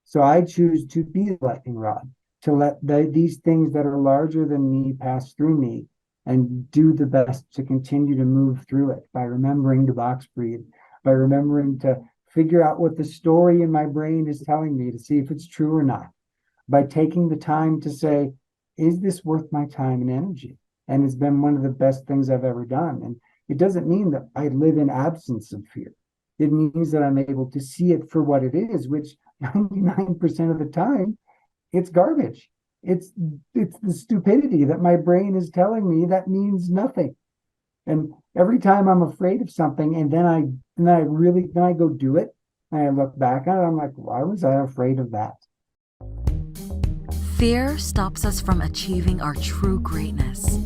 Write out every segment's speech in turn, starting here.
So I choose to be the lightning rod, to let these things that are larger than me pass through me, and do the best to continue to move through it by remembering to box breathe, by remembering to figure out what the story in my brain is telling me to see if it's true or not, by taking the time to say, is this worth my time and energy? And it's been one of the best things I've ever done. And it doesn't mean that I live in absence of fear. It means that I'm able to see it for what it is, which 99% of the time, it's garbage. It's it's the stupidity that my brain is telling me that means nothing. And every time I'm afraid of something, and then I go do it, and I look back on it, I'm like, why was I afraid of that? Fear stops us from achieving our true greatness.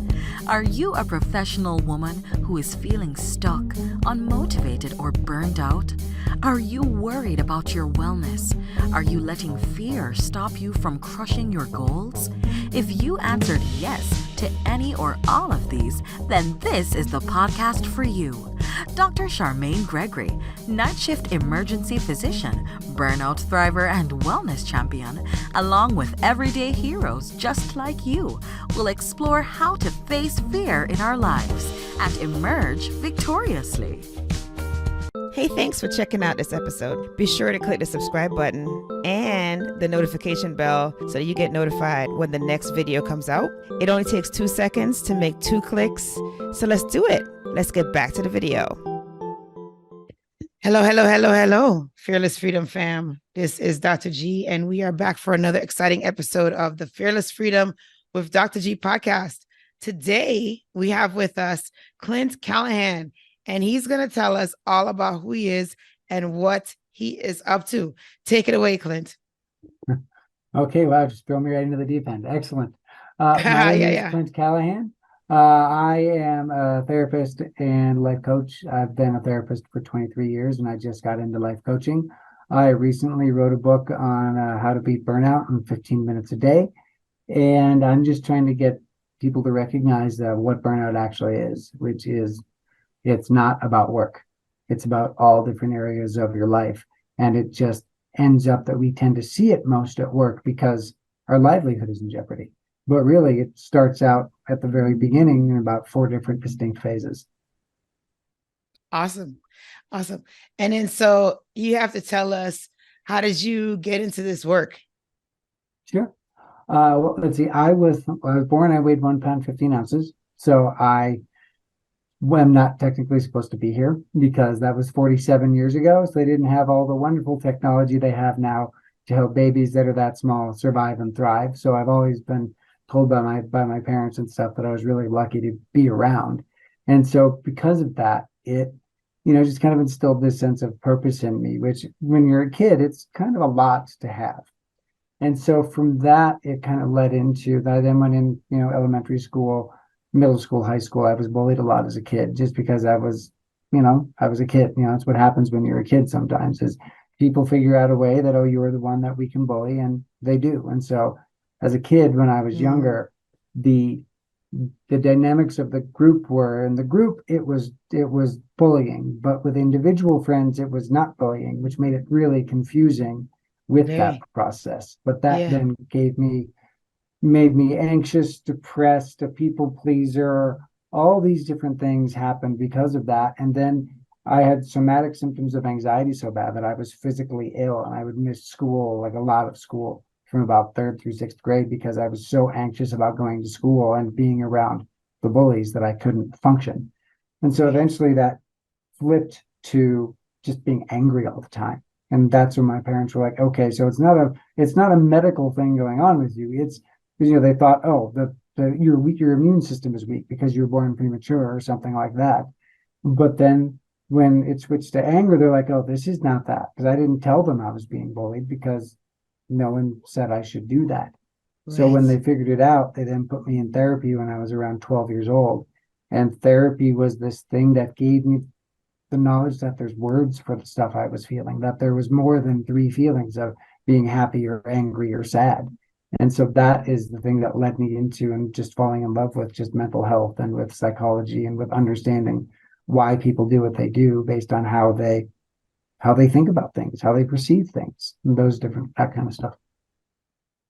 Are you a professional woman who is feeling stuck, unmotivated, or burned out? Are you worried about your wellness? Are you letting fear stop you from crushing your goals? If you answered yes to any or all of these, then this is the podcast for you. Dr. Charmaine Gregory, night shift emergency physician, burnout thriver, and wellness champion, along with everyday heroes just like you, will explore how to face fear in our lives and emerge victoriously. Hey, thanks for checking out this episode. Be sure to click the subscribe button and the notification bell so that you get notified when the next video comes out. It only takes 2 seconds to make 2 clicks. So let's do it. Let's get back to the video. Hello, Fearless Freedom fam. This is Dr. G, and we are back for another exciting episode of the Fearless Freedom with Dr. G podcast. Today, we have with us Clint Callahan, and he's going to tell us all about who he is and what he is up to. Take it away, Clint. Okay, wow, just throw me right into the deep end. Excellent. My name is Clint Callahan. I am a therapist and life coach. I've been a therapist for 23 years, and I just got into life coaching. I recently wrote a book on how to beat burnout in 15 minutes a day, and I'm just trying to get people to recognize what burnout actually is, which is it's not about work. It's about all different areas of your life, and it just ends up that we tend to see it most at work because our livelihood is in jeopardy. But really, it starts out at the very beginning in about 4 different distinct phases. Awesome. And then so you have to tell us, how did you get into this work? Sure. Well, let's see. I was born, I weighed 1 pound, 15 ounces. So I'm not technically supposed to be here because that was 47 years ago. So they didn't have all the wonderful technology they have now to help babies that are that small survive and thrive. So I've always been told by my parents and stuff that I was really lucky to be around. And so because of that, it, just kind of instilled this sense of purpose in me, which when you're a kid, it's kind of a lot to have. And so from that, it kind of led into that. I then went in, elementary school, middle school, high school. I was bullied a lot as a kid just because I was a kid. It's what happens when you're a kid sometimes is people figure out a way that, oh, you're the one that we can bully, and they do. And so as a kid, when I was younger, the dynamics of the group were, in the group, it was bullying, but with individual friends, it was not bullying, which made it really confusing with that process. But that then made me anxious, depressed, a people pleaser. All these different things happened because of that. And then I had somatic symptoms of anxiety so bad that I was physically ill, and I would miss school, like a lot of school, from about 3rd through 6th grade because I was so anxious about going to school and being around the bullies that I couldn't function. And so eventually that flipped to just being angry all the time. And that's when my parents were like, okay, so it's not a medical thing going on with you. It's, they thought, oh, your immune system is weak because you were born premature or something like that. But then when it switched to anger, they're like, oh, this is not that. Because I didn't tell them I was being bullied because no one said I should do that. Right. So when they figured it out, they then put me in therapy when I was around 12 years old. And therapy was this thing that gave me the knowledge that there's words for the stuff I was feeling, that there was more than 3 feelings of being happy or angry or sad. And so that is the thing that led me into and just falling in love with just mental health and with psychology and with understanding why people do what they do based on how they how they think about things, how they perceive things, and that kind of stuff.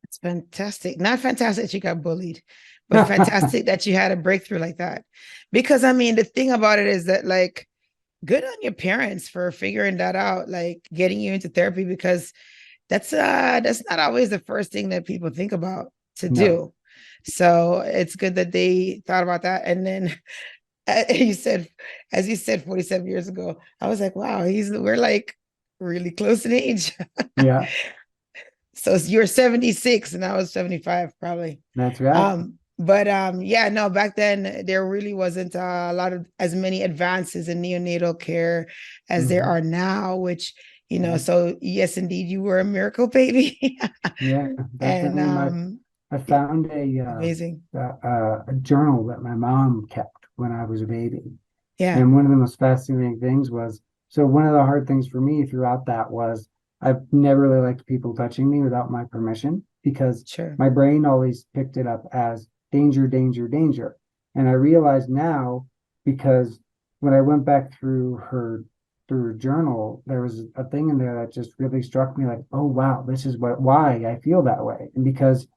It's fantastic. Not fantastic that you got bullied, but fantastic that you had a breakthrough like that. Because I mean, the thing about it is that, like, good on your parents for figuring that out, like getting you into therapy, because that's not always the first thing that people think about to No. do. So it's good that they thought about that. And then you said, as you said, 47 years ago, I was like, wow, we're like really close in age. Yeah, So you're 76 and I was 75 probably. that's right. But yeah, no, back then there really wasn't a lot of as many advances in neonatal care as there Hmm. are now, which, Yeah, so yes, indeed, you were a miracle baby. yeah, And definitely. I found amazing. a journal that my mom kept when I was a baby. Yeah, And one of the most fascinating things was, so one of the hard things for me throughout that was I've never really liked people touching me without my permission because sure. my brain always picked it up as danger, danger, danger. And I realize now because when I went back through her journal, there was a thing in there that just really struck me like, oh wow, this is why I feel that way. And because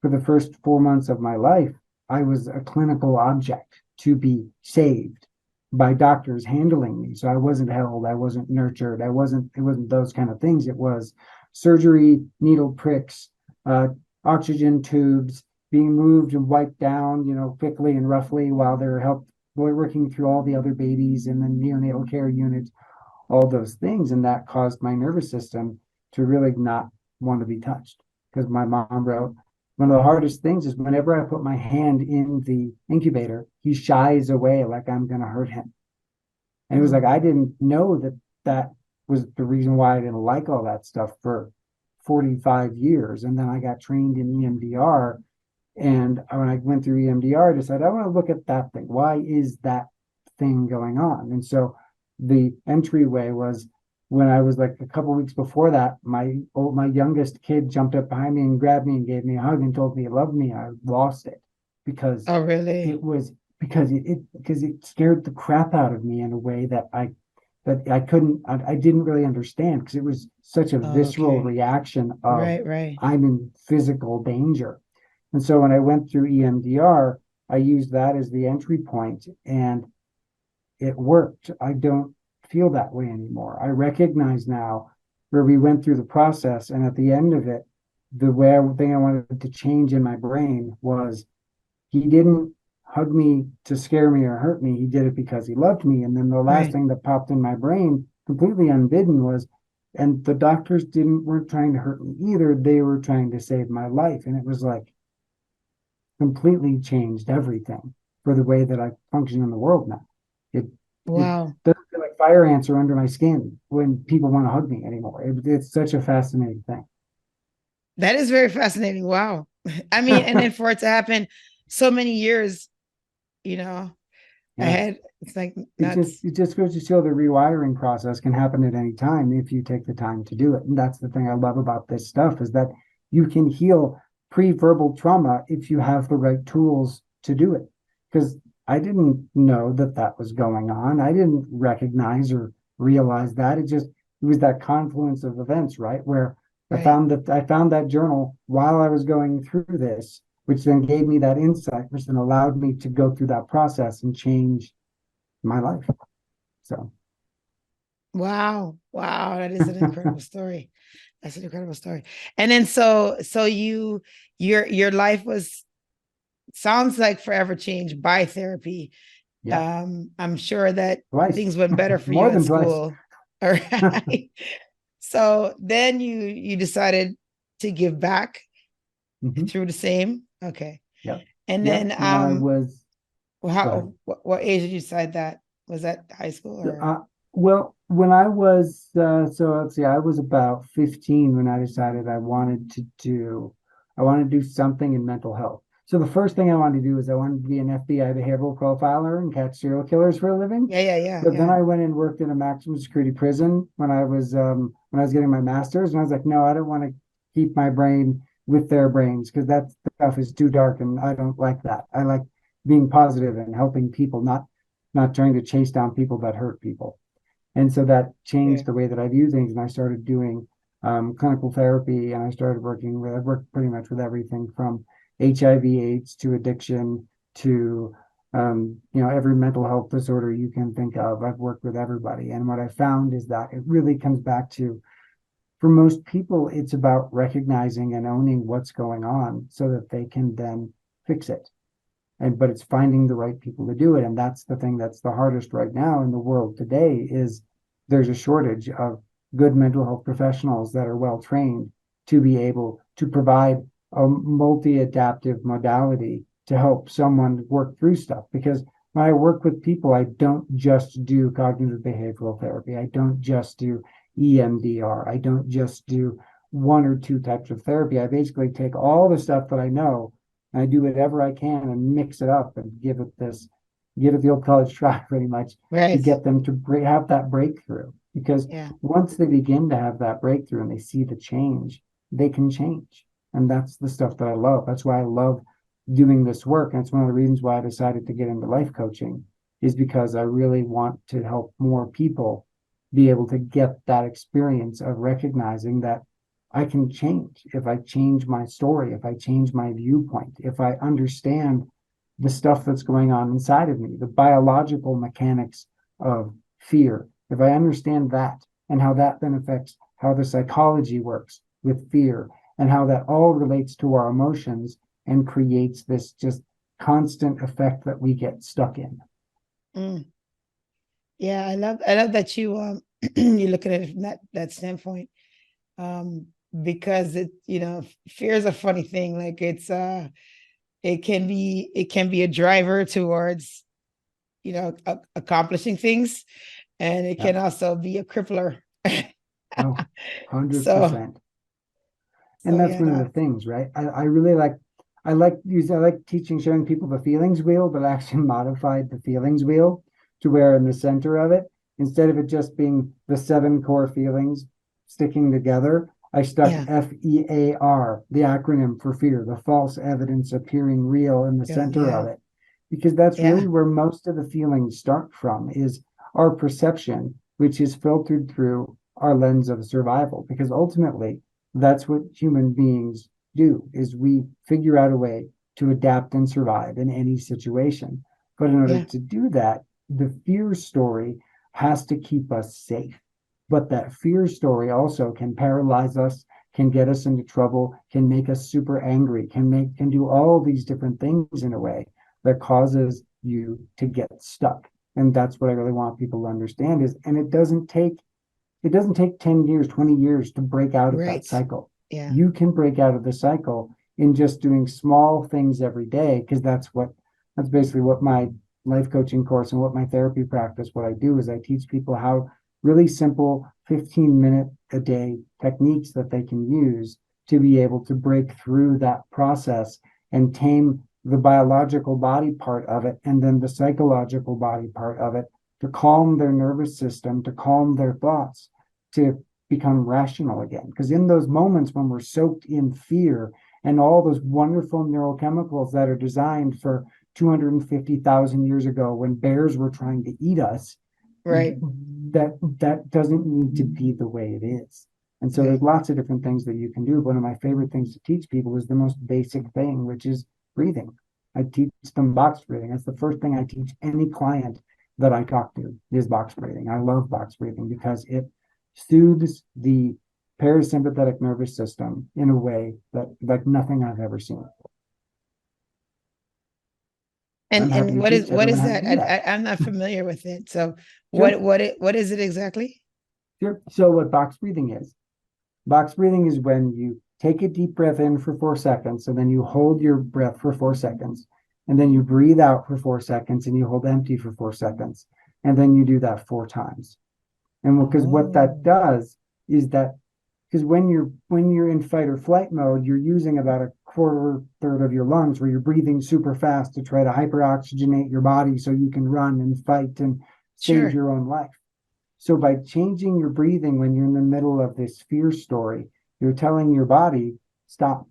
for the first 4 months of my life, I was a clinical object to be saved by doctors handling me. So I wasn't held, I wasn't nurtured, it wasn't those kind of things. It was surgery, needle pricks, oxygen tubes, being moved and wiped down, quickly and roughly while we're working through all the other babies in the neonatal care unit, all those things. And that caused my nervous system to really not want to be touched. Because my mom wrote, one of the hardest things is whenever I put my hand in the incubator, he shies away like I'm going to hurt him. And it was like, I didn't know that was the reason why I didn't like all that stuff for 45 years. And then I got trained in EMDR. And when I went through EMDR, I decided I want to look at that thing. Why is that thing going on? And so the entryway was when I was like a couple weeks before that, my youngest kid jumped up behind me and grabbed me and gave me a hug and told me he loved me. I lost it because Oh, really? it was because it scared the crap out of me in a way that I didn't really understand because it was such a visceral Okay. reaction of Right, right. I'm in physical danger. And so when I went through EMDR, I used that as the entry point and it worked. I don't feel that way anymore. I recognize now where we went through the process, and at the end of it, thing I wanted to change in my brain was he didn't hug me to scare me or hurt me. He did it because he loved me. And then the last Right. thing that popped in my brain, completely unbidden, was, and the doctors weren't trying to hurt me either. They were trying to save my life. And it was like completely changed everything for the way that I function in the world now. It it Wow. doesn't feel like fire ants are under my skin when people want to hug me anymore. It's such a fascinating thing. That is very fascinating. Wow. I mean, and then for it to happen so many years, you know, Yeah. ahead, it's like nuts. It just goes to show the rewiring process can happen at any time if you take the time to do it. And that's the thing I love about this stuff is that you can heal pre-verbal trauma if you have the right tools to do it. Because I didn't know that was going on. I didn't recognize or realize that. It was that confluence of events, right? Where Right. I found that journal while I was going through this, which then gave me that insight, which then allowed me to go through that process and change my life. So Wow. Wow. That is an incredible story. That's an incredible story. And then so your life was sounds like forever changed by therapy. yeah, I'm sure that twice, things went better for you more at than twice. school. All right. So then you decided to give back Hmm. through the same. Okay. Yep, And yep. then When I was, go ahead. what age did you decide that? Was that high school or Well, when I was, so let's see, I was about 15 when I decided I wanted to do something in mental health. So the first thing I wanted to do is I wanted to be an FBI behavioral profiler and catch serial killers for a living. But then yeah. I went and worked in a maximum security prison when I was getting my master's, and I was like, no, I don't want to keep my brain with their brains because that stuff is too dark, and I don't like that. I like being positive and helping people, not trying to chase down people that hurt people. And so that changed Yeah. the way that I view things. And I started doing clinical therapy, and I started I worked pretty much with everything from HIV/AIDS to addiction to, every mental health disorder you can think of. I've worked with everybody. And what I found is that it really comes back to, for most people, it's about recognizing and owning what's going on so that they can then fix it. But it's finding the right people to do it. And that's the thing that's the hardest right now in the world today is there's a shortage of good mental health professionals that are well trained to be able to provide a multi-adaptive modality to help someone work through stuff. Because when I work with people, I don't just do cognitive behavioral therapy. I don't just do EMDR. I don't just do one or two types of therapy. I basically take all the stuff that I know, and I do whatever I can and mix it up and give it the old college try pretty much to Right. get them to have that breakthrough. Because Yeah. once they begin to have that breakthrough and they see the change, they can change. And that's the stuff that I love. That's why I love doing this work. And it's one of the reasons why I decided to get into life coaching, is because I really want to help more people be able to get that experience of recognizing that I can change if I change my story, if I change my viewpoint, if I understand the stuff that's going on inside of me, the biological mechanics of fear. If I understand that and how that then affects how the psychology works with fear and how that all relates to our emotions and creates this just constant effect that we get stuck in. Mm. Yeah, I love that you you look at it from that standpoint. Um, because fear is a funny thing. Like it can be a driver towards accomplishing things, and it Yeah. can also be a crippler. Oh, So 100%. so And that's yeah, one of no. the things, right? I really like, I like teaching, showing people the feelings wheel, but I actually modified the feelings wheel to where in the center of it, instead of it just being the 7 core feelings sticking together, I stuck Yeah. FEAR, the acronym for fear, the false evidence appearing real, in the Yeah. center of Yeah. it. Because that's Yeah. really where most of the feelings start from, is our perception, which is filtered through our lens of survival. Because ultimately, that's what human beings do, is we figure out a way to adapt and survive in any situation. But in order Yeah. to do that, the fear story has to keep us safe. But that fear story also can paralyze us, can get us into trouble, can make us super angry, can do all these different things in a way that causes you to get stuck. And that's what I really want people to understand is, and it doesn't take 10 years, 20 years to break out of that Right. cycle. Yeah. You can break out of the cycle in just doing small things every day, because that's basically what my life coaching course and what my therapy practice, what I do is I teach people how really simple 15-minute a day techniques that they can use to be able to break through that process and tame the biological body part of it and then the psychological body part of it, to calm their nervous system, to calm their thoughts, to become rational again. Because in those moments when we're soaked in fear and all those wonderful neurochemicals that are designed for 250,000 years ago when bears were trying to eat us, Right. that doesn't need to be the way it is. And so Right. there's lots of different things that you can do. One of my favorite things to teach people is the most basic thing, which is breathing. I teach them box breathing. That's the first thing I teach any client that I talk to, is box breathing. I love box breathing because it soothes the parasympathetic nervous system in a way that like nothing I've ever seen. I'm happy And to what is teach what everyone is how to that? do that. I'm not familiar with it. So Sure, what is it exactly? sure. So what box breathing is when you take a deep breath in for 4 seconds, and then you hold your breath for 4 seconds, and then you breathe out for 4 seconds, and you hold empty for 4 seconds, and then you do that 4 times. And because what that Oh, does is that, because when you're in fight or flight mode, you're using about a quarter third of your lungs, where you're breathing super fast to try to hyperoxygenate your body so you can run and fight and save sure. your own life. So by changing your breathing when you're in the middle of this fear story, you're telling your body, stop.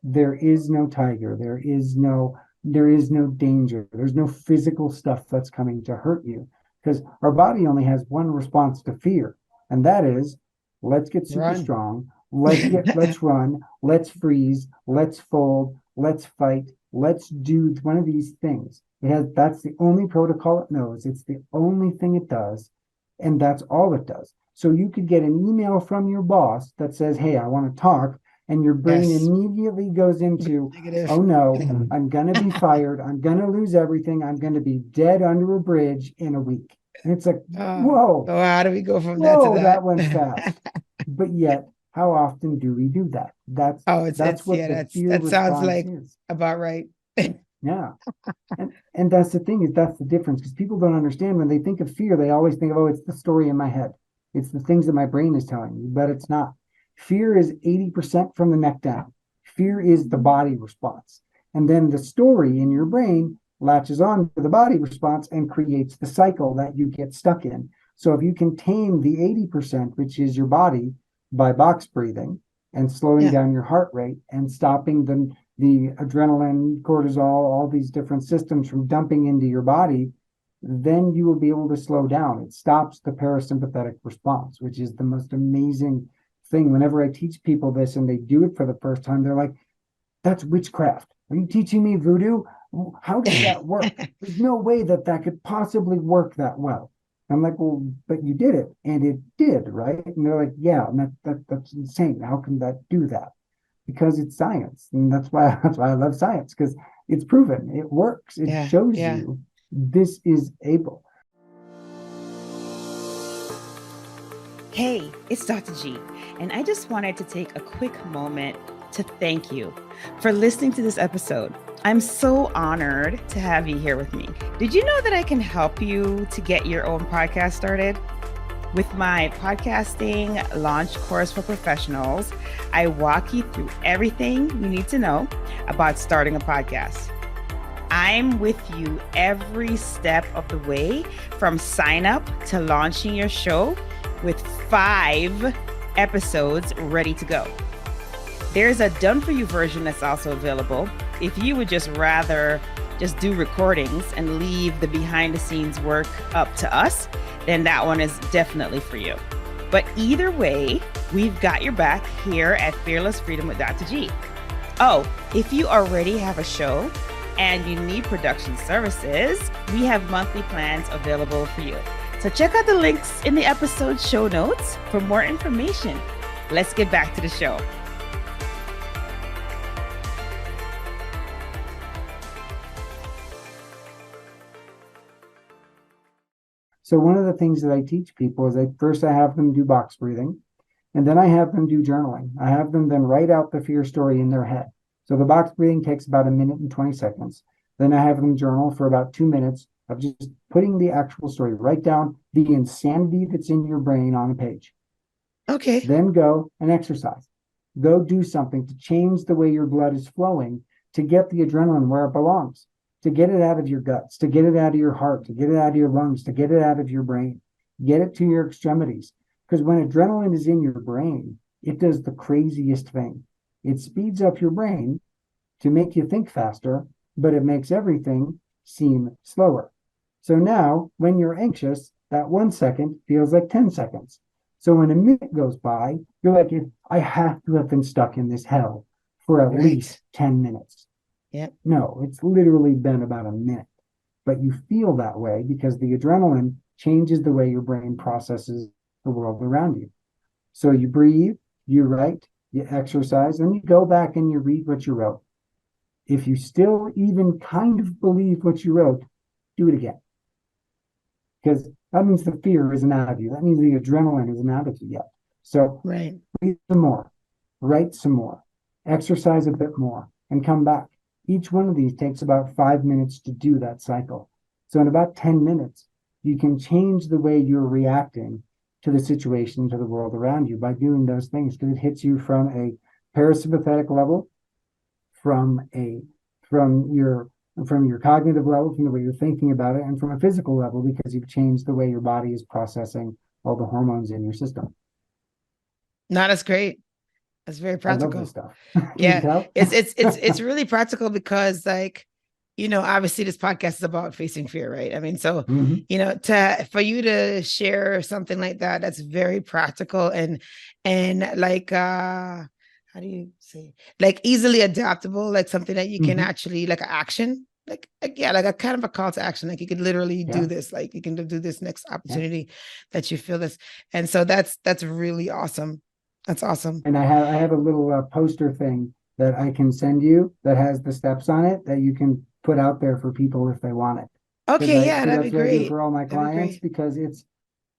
There is no tiger. There is no danger. There's no physical stuff that's coming to hurt you, because our body only has one response to fear, and that is, let's get super Run. strong, let's run, let's freeze, let's fold, let's fight, let's do one of these things. That's the only protocol it knows. It's the only thing it does, and that's all it does. So you could get an email from your boss that says, hey, I want to talk, and your brain Yes. immediately goes into, Negative. oh no, I'm going to be fired. I'm going to lose everything. I'm going to be dead under a bridge in a week. And it's like, whoa, So how do we go from that to whoa, that? that went fast. But yet, how often do we do that? That's what the fear that sounds response like is. about right. Yeah. And that's the thing, is that's the difference, because people don't understand when they think of fear, they always think of, oh, it's the story in my head. It's the things that my brain is telling me, but it's not. Fear is 80% from the neck down. Fear is the body response. And then the story in your brain latches on to the body response and creates the cycle that you get stuck in. So if you can tame the 80%, which is your body, by box breathing and slowing down your heart rate and stopping the adrenaline, cortisol, all these different systems from dumping into your body, then you will be able to slow down. It stops the parasympathetic response, which is the most amazing thing. Whenever I teach people this and they do it for the first time, they're like, that's witchcraft. Are you teaching me voodoo? How does that work? There's no way that could possibly work that well. I'm like, well, but you did it, and it did, right? And they're like, yeah, and that's insane. How can that do that? Because it's science, and that's why I love science, because it's proven, it works. It shows you this is able. Hey, it's Dr. G, and I just wanted to take a quick moment to thank you for listening to this episode. I'm so honored to have you here with me. Did you know that I can help you to get your own podcast started? With my podcasting launch course for professionals, I walk you through everything you need to know about starting a podcast. I'm with you every step of the way, from sign up to launching your show, with 5 episodes ready to go. There's a done for you version that's also available. If you would just rather just do recordings and leave the behind the scenes work up to us, then that one is definitely for you. But either way, we've got your back here at Fearless Freedom with Dr. G. Oh, if you already have a show and you need production services, we have monthly plans available for you. So check out the links in the episode show notes for more information. Let's get back to the show. So one of the things that I teach people is first I have them do box breathing, and then I have them do journaling. I have them then write out the fear story in their head. So the box breathing takes about 1 minute and 20 seconds. Then I have them journal for about 2 minutes of just putting the actual story. Write down the insanity that's in your brain on a page. Okay. Then go and exercise. Go do something to change the way your blood is flowing, to get the adrenaline where it belongs, to get it out of your guts, to get it out of your heart, to get it out of your lungs, to get it out of your brain, get it to your extremities. Because when adrenaline is in your brain, it does the craziest thing. It speeds up your brain to make you think faster, but it makes everything seem slower. So now, when you're anxious, that 1 second feels like 10 seconds. So when a minute goes by, you're like, I have to have been stuck in this hell for at least 10 minutes. Yep. No, it's literally been about a minute. But you feel that way because the adrenaline changes the way your brain processes the world around you. So you breathe, you write, you exercise, and you go back and you read what you wrote. If you still even kind of believe what you wrote, do it again. Because that means the fear isn't out of you. That means the adrenaline isn't out of you yet. So read some more, write some more, exercise a bit more, and come back. Each one of these takes about 5 minutes to do that cycle. So in about 10 minutes, you can change the way you're reacting to the situation, to the world around you by doing those things, because it hits you from a parasympathetic level, from your cognitive level, from the way you're thinking about it, and from a physical level, because you've changed the way your body is processing all the hormones in your system. No, that's great. That's very practical. I love this stuff. Yeah, it's really practical, because like obviously this podcast is about facing fear, right? I mean, so, Mhm. for you to share something like that, that's very practical and like, how do you say, like easily adaptable, like something that you can Mhm. actually, like an action, yeah, like a kind of a call to action. Like you could literally do Yeah. this, like you can do this next Yeah. opportunity that you feel this. And so that's really awesome. That's awesome. And I have a little poster thing that I can send you that has the steps on it that you can put out there for people if they want it. Because Okay, I yeah, so that'd be that's what I do great. for all my That'd be clients, great. because it's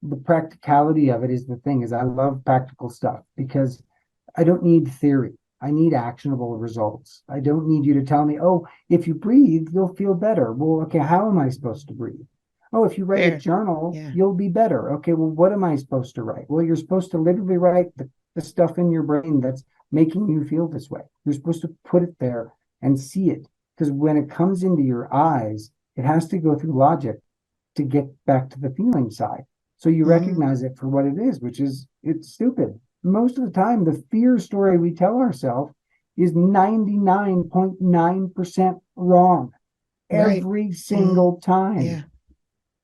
the practicality of it is the thing. Is I love practical stuff because I don't need theory. I need actionable results. I don't need you to tell me, oh, if you breathe, you'll feel better. Well, okay, how am I supposed to breathe? Oh, if you write a Fair. journal, Yeah. you'll be better. Okay, well, what am I supposed to write? Well, you're supposed to literally write the stuff in your brain that's making you feel this way. You're supposed to put it there and see it. Because when it comes into your eyes, it has to go through logic to get back to the feeling side. So you Mhm. recognize it for what it is, which is it's stupid. Most of the time, the fear story we tell ourselves is 99.9% wrong Right. every Mhm. single time. Yeah.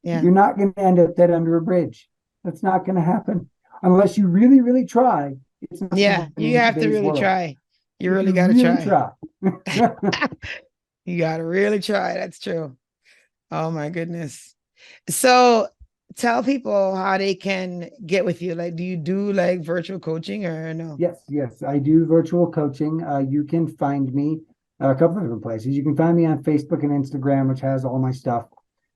Yeah. You're not going to end up dead under a bridge. That's not going to happen unless you really, really try. It's not going to Yeah. happen You in have to today's really world. try. You If really you got to really try. try. You got to really try. That's true. Oh my goodness. So tell people how they can get with you. Like, do you do like virtual coaching or no? Yes, yes, I do virtual coaching. You can find me a couple of different places. You can find me on Facebook and Instagram, which has all my stuff.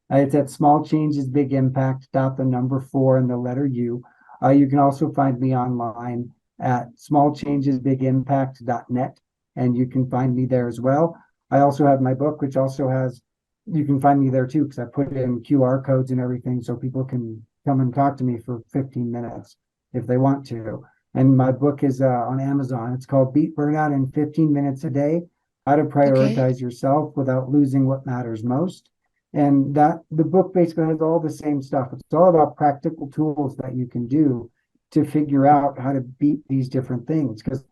It's at Small Changes Big Impact, dot the number four and the letter U. You can also find me online at smallchangesbigimpact.net, and you can find me there as well. I also have my book, which also has, you can find me there too, because I put in QR codes and everything so people can come and talk to me for 15 minutes if they want to. And my book is on Amazon. It's called Beat Burnout in 15 Minutes a Day: How to Okay. Prioritize Yourself Without Losing What Matters Most. And that the book basically has all the same stuff. It's all about practical tools that you can do to figure out how to beat these different things. Because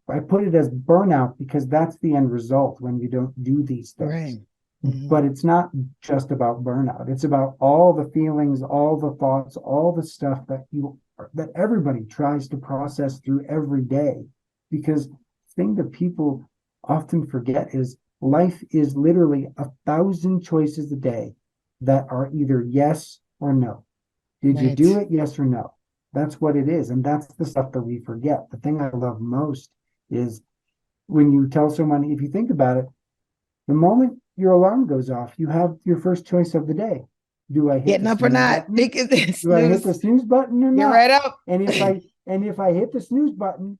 I put it as burnout because that's the end result when you don't do these things. Right. Mhm. But it's not just about burnout. It's about all the feelings, all the thoughts, all the stuff that everybody tries to process through every day. Because the thing that people often forget is life is literally 1,000 choices a day that are either yes or no. Did you do Right. it? Yes or no? That's what it is. And that's the stuff that we forget. The thing I love most is when you tell someone, if you think about it, the moment your alarm goes off, you have your first choice of the day. Do I hit Getting the up or snooze not? button? Think it's Do I hit the snooze. snooze button or Get not? right up. And if I hit the snooze button,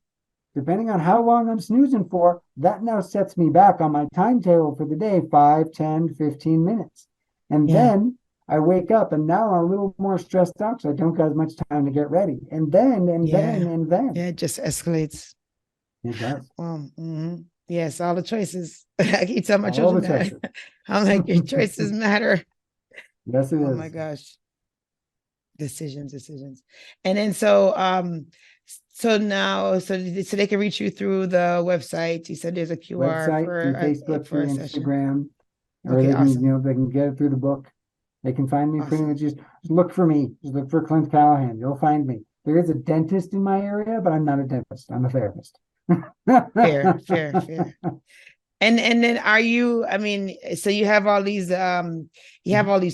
depending on how long I'm snoozing for, that now sets me back on my timetable for the day 5, 10, 15 minutes. And Yeah. then I wake up and now I'm a little more stressed out because I don't got as much time to get ready. And then, Yeah. and then Yeah. It just escalates. it does. Well, yes, all the choices. I keep telling my All children the that. choices. I'm like, your choices matter. Yes, it Oh my is. gosh. Decisions. And then so now so they can reach you through the website. You said there's a QR Website, through Facebook, for through a session. Instagram, or Okay, they can, awesome. they can get it through the book. They can find me pretty Awesome. much just look for me. Just look for Clint Callahan. You'll find me. There is a dentist in my area, but I'm not a dentist. I'm a therapist. Fair. And then are you, I mean, so you have all these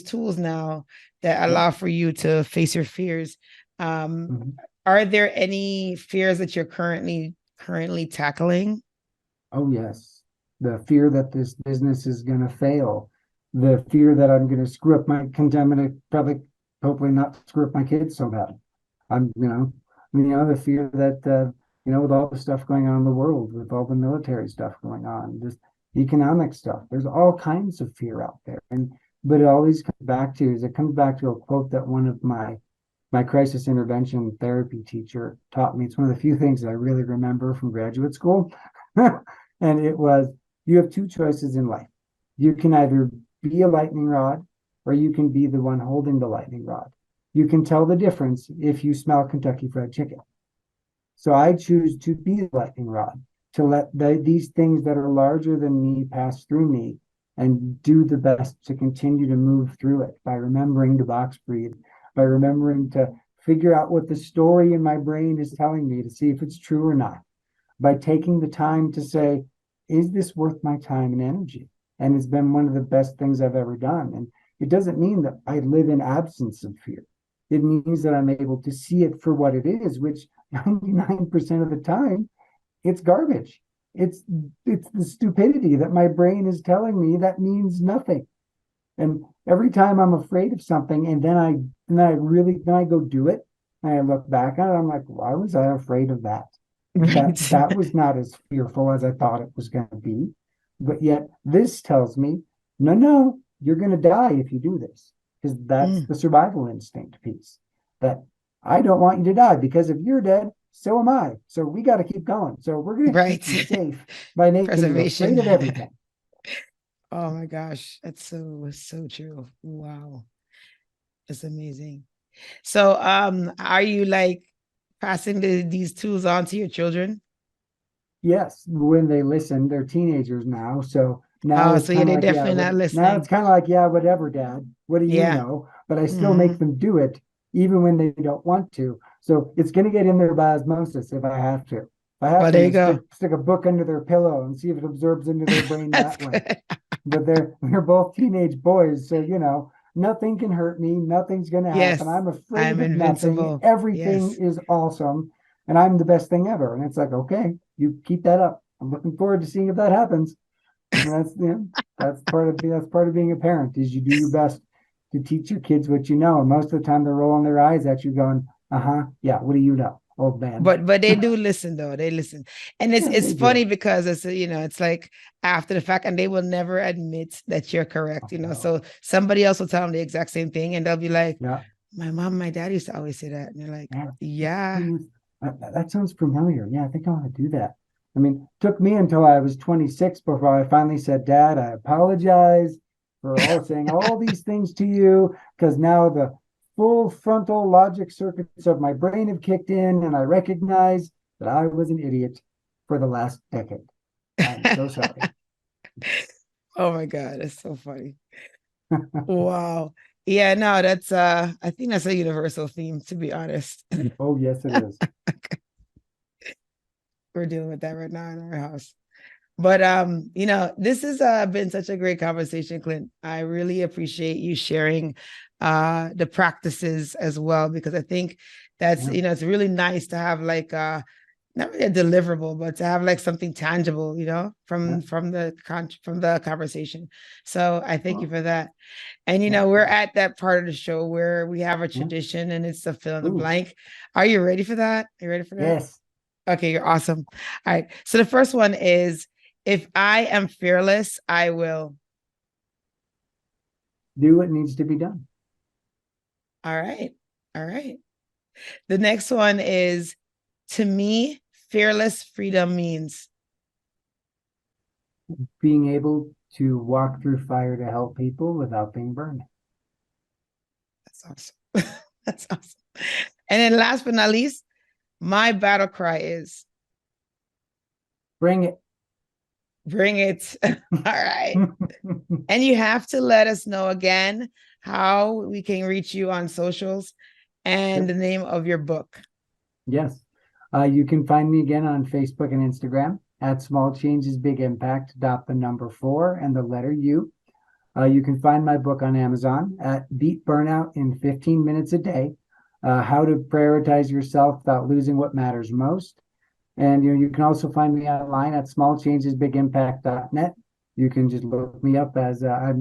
tools now that Yeah. allow for you to face your fears. Um, Mhm. are there any fears that you're currently tackling? Oh, yes. The fear that this business is going to fail, the fear that I'm going to screw up my contaminant, probably, hopefully not screw up my kids so bad. The fear that, with all the stuff going on in the world, with all the military stuff going on, just economic stuff, there's all kinds of fear out there. But it comes back to a quote that one of my crisis intervention therapy teacher taught me. It's one of the few things that I really remember from graduate school. And it was, you have two choices in life. You can either be a lightning rod or you can be the one holding the lightning rod. You can tell the difference if you smell Kentucky Fried Chicken. So I choose to be the lightning rod, to let these things that are larger than me pass through me and do the best to continue to move through it by remembering to box breathe, by remembering to figure out what the story in my brain is telling me to see if it's true or not, by taking the time to say, is this worth my time and energy? And it's been one of the best things I've ever done. And it doesn't mean that I live in absence of fear. It means that I'm able to see it for what it is, which 99% of the time, it's garbage. It's the stupidity that my brain is telling me that means nothing. And every time I'm afraid of something, and then I go do it, and I look back on it, I'm like, why was I afraid of that? Right. That was not as fearful as I thought it was going to be. But yet this tells me, no, you're going to die if you do this, because that's the survival instinct piece. That I don't want you to die, because if you're dead, so am I. So we got to keep going. So we're going to keep you safe by making you afraid of everything. Oh my gosh, that's so true. Wow, that's amazing. So, are you like passing these tools on to your children? Yes, when they listen, they're teenagers now. So now it's So yeah, kind of they're like, definitely not now listening. it's kind of like, yeah, whatever, Dad. What do you Yeah. know? But I still make them do it even when they don't want to. So it's going to get in there by osmosis if I have to. If I have Oh, to, there you I'm go. stick a book under their pillow and see if it absorbs into their brain That's that way. good. But they're both teenage boys, so nothing can hurt me, nothing's going to happen. Yes, I'm afraid I'm of nothing. invincible. Everything Yes. is awesome, and I'm the best thing ever. And it's like, okay, you keep that up. I'm looking forward to seeing if that happens. And that's part of being a parent, is you do your best to teach your kids what you know. And most of the time they're rolling their eyes at you going, yeah, what do you know, old man? But they do listen though. They listen. And Yeah, it's they funny do. because it's like after the fact, and they will never admit that you're correct, Oh, no. So somebody else will tell them the exact same thing and they'll be like, Yeah. my mom, my dad used to always say that. And you're like, Yeah. yeah. That sounds familiar. Yeah, I think I want to do that. I mean, it took me until I was 26 before I finally said, Dad, I apologize for saying all these things to you, because now the full frontal logic circuits of my brain have kicked in, and I recognize that I was an idiot for the last decade. I'm so sorry. Oh my God, that's so funny. Wow. Yeah, no, that's I think that's a universal theme, to be honest. Oh, yes, it is. We're dealing with that right now in our house. But this has been such a great conversation, Clint. I really appreciate you sharing the practices as well, because I think that's it's really nice to have like not really a deliverable, but to have like something tangible, from the conversation. So I thank you for that. And we're at that part of the show where we have a tradition, and it's the fill in the blank. Are you ready for that? Are you ready for that? Yes. Okay, you're awesome. All right. So the first one is, if I am fearless, I will Do what needs to be done. All right. All right. The next one is, to me, fearless freedom means Being able to walk through fire to help people without being burned. That's awesome. That's awesome. And then last but not least, my battle cry is Bring it. bring it. All right. And you have to let us know again how we can reach you on socials and the name of your book. Yes. You can find me again on Facebook and Instagram at Small Changes Big Impact, the number 4 and the letter U. You can find my book on Amazon at Beat Burnout in 15 Minutes a Day, How to Prioritize Yourself Without Losing What Matters Most. And you can also find me online at smallchangesbigimpact.net. You can just look me up as I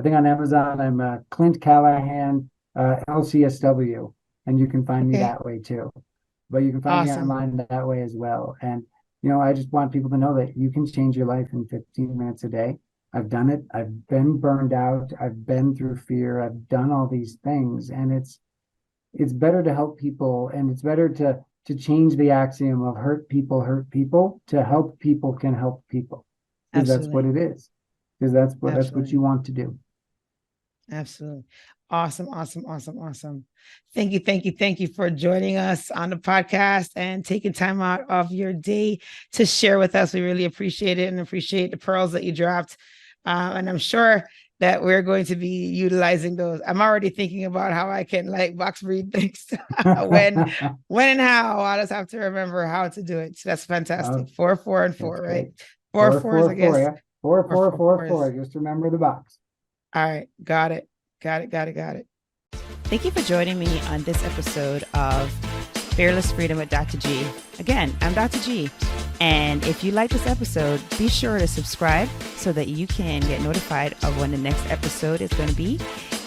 think on Amazon I'm Clint Callahan, LCSW, and you can find me that way too. But you can find me online that way as well. And I just want people to know that you can change your life in 15 minutes a day. I've done it. I've been burned out. I've been through fear. I've done all these things, and it's better to help people, and it's better to change the axiom of hurt people to help people can help people, because that's what it is, because that's what you want to do. Absolutely. Awesome. Thank you for joining us on the podcast and taking time out of your day to share with us. We really appreciate it, and appreciate the pearls that you dropped. And I'm sure that we're going to be utilizing those. I'm already thinking about how I can like box breathe things when and how. I'll just have to remember how to do it. So that's fantastic. 4, 4, and 4, right? Great. 4 fours, I guess. 4, 4, 4, 4. fours. Just remember the box. All right. Got it. Thank you for joining me on this episode of Fearless Freedom with Dr. G. Again, I'm Dr. G. And if you like this episode, be sure to subscribe so that you can get notified of when the next episode is going to be.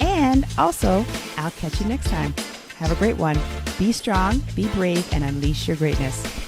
And also, I'll catch you next time. Have a great one. Be strong, be brave, and unleash your greatness.